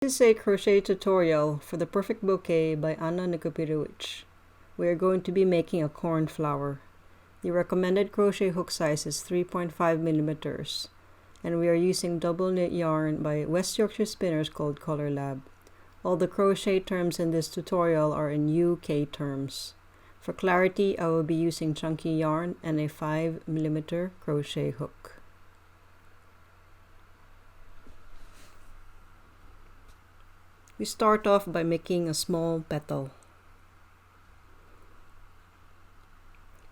This is a crochet tutorial for the Perfect Bouquet by Anna Nikipirowicz. We are going to be making a cornflower. The recommended crochet hook size is 3.5 millimeters, and we are using double knit yarn by West Yorkshire spinners called ColourLab. All the crochet terms in this tutorial are in UK terms. For clarity, I will be using chunky yarn and a 5 millimeter crochet hook. We start off by making a small petal.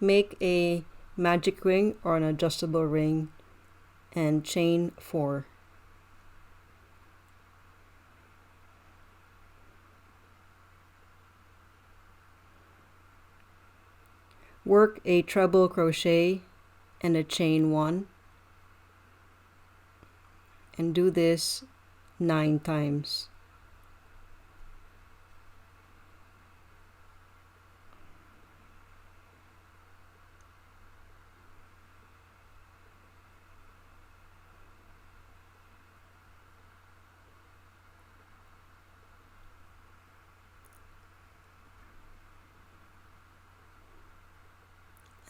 Make a magic ring or an adjustable ring and chain 4. Work a treble crochet and a chain 1 and do this 9 times.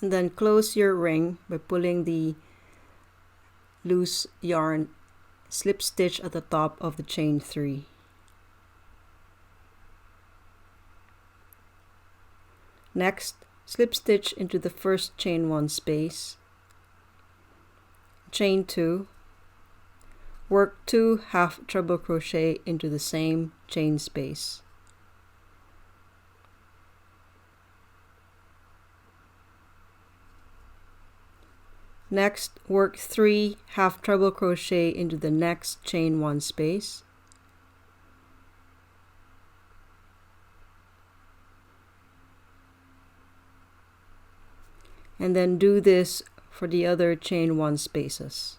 And then close your ring by pulling the loose yarn, slip stitch at the top of the chain 3. Next, slip stitch into the first chain 1 space, chain 2, work 2 half treble crochet into the same chain space. Next, work 3 half treble crochet into the next chain 1 space. And then do this for the other chain 1 spaces.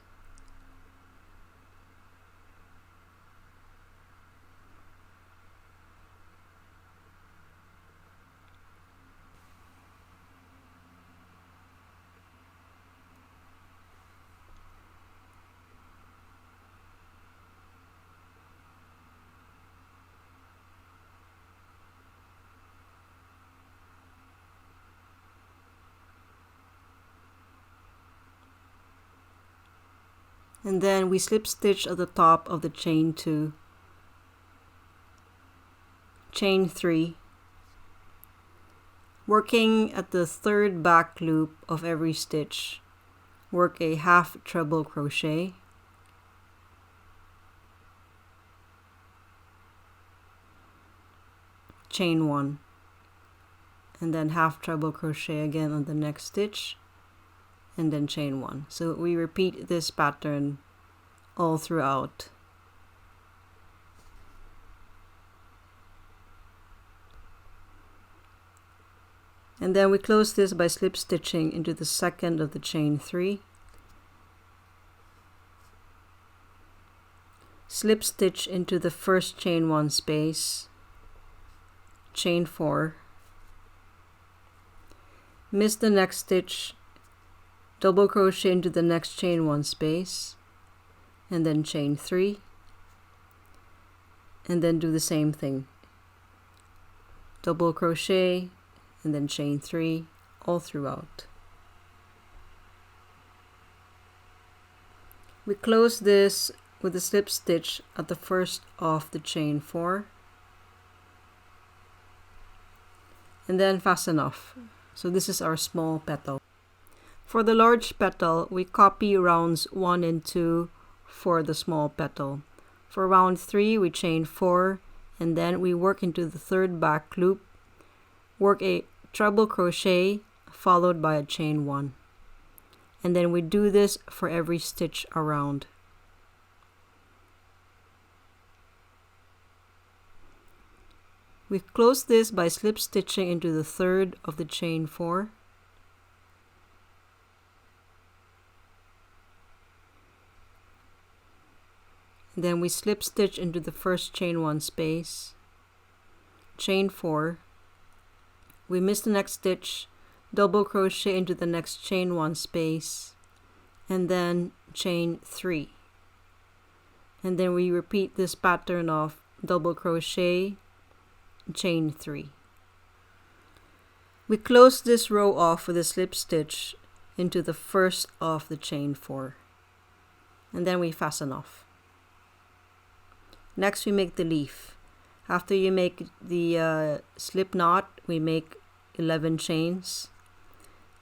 And then we slip stitch at the top of the chain 2, chain 3, working at the third back loop of every stitch, work a half treble crochet, chain 1, and then half treble crochet again on the next stitch, and then chain 1. So we repeat this pattern all throughout. And then we close this by slip stitching into the second of the chain 3, slip stitch into the first chain 1 space, chain 4, miss the next stitch, double crochet into the next chain 1 space, and then chain 3, and then do the same thing, double crochet and then chain 3 all throughout. We close this with a slip stitch at the first of the chain 4 and then fasten off. So this is our small petal. For the large petal, we copy rounds 1 and 2 for the small petal. For round 3, we chain 4 and then we work into the third back loop, work a treble crochet followed by a chain 1. And then we do this for every stitch around. We close this by slip stitching into the third of the chain 4. Then we slip stitch into the first chain 1 space, chain 4, we miss the next stitch, double crochet into the next chain 1 space, and then chain 3. And then we repeat this pattern of double crochet, chain 3. We close this row off with a slip stitch into the first of the chain 4, and then we fasten off. Next we make the leaf. After you make the slip knot, we make 11 chains,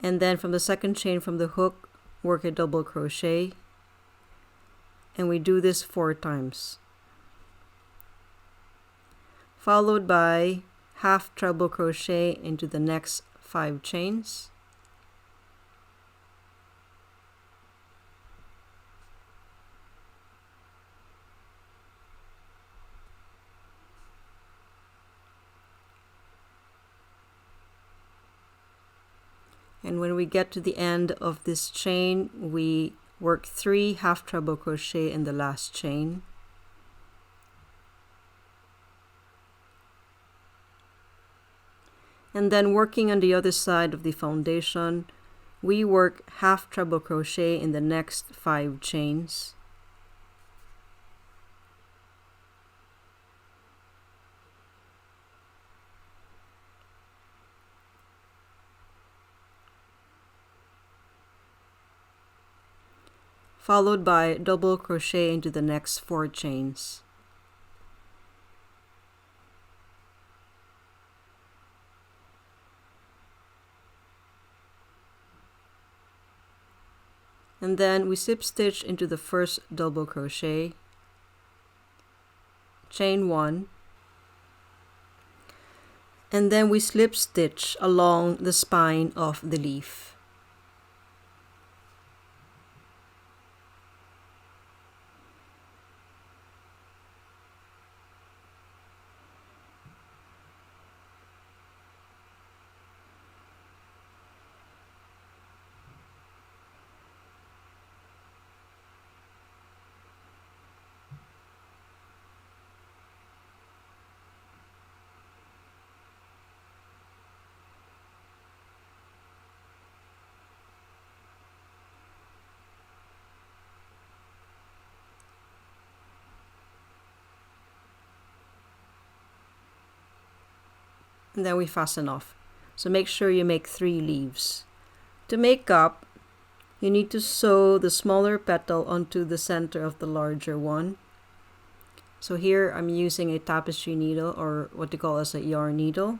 and then from the second chain from the hook, work a double crochet, and we do this 4 times, followed by half treble crochet into the next 5 chains, and when we get to the end of this chain, we work 3 half treble crochet in the last chain, and then working on the other side of the foundation, we work half treble crochet in the next 5 chains, followed by double crochet into the next 4 chains. And then we slip stitch into the first double crochet, chain 1, and then we slip stitch along the spine of the leaf. And then we fasten off. So make sure you make 3 leaves. To make up, you need to sew the smaller petal onto the center of the larger one. So here I'm using a tapestry needle, or what they call as a yarn needle.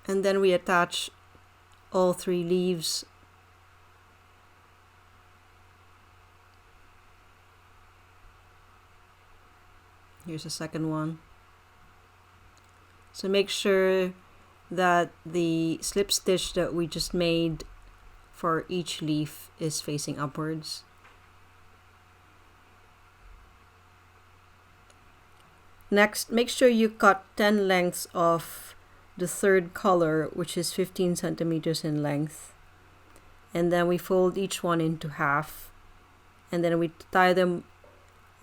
And then we attach all 3 leaves . Here's the second one. So make sure that the slip stitch that we just made for each leaf is facing upwards. Next, make sure you cut 10 lengths of the third color, which is 15 centimeters in length, and then we fold each one into half, and then we tie them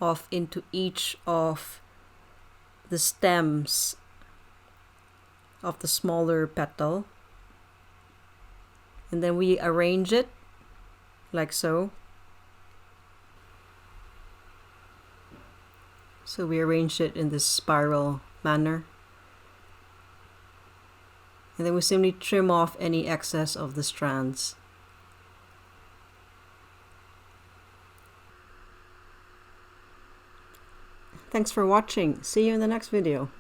off into each of the stems of the smaller petal, and then we arrange it like so. So we arrange it in this spiral manner. And then we simply trim off any excess of the strands. Thanks for watching. See you in the next video.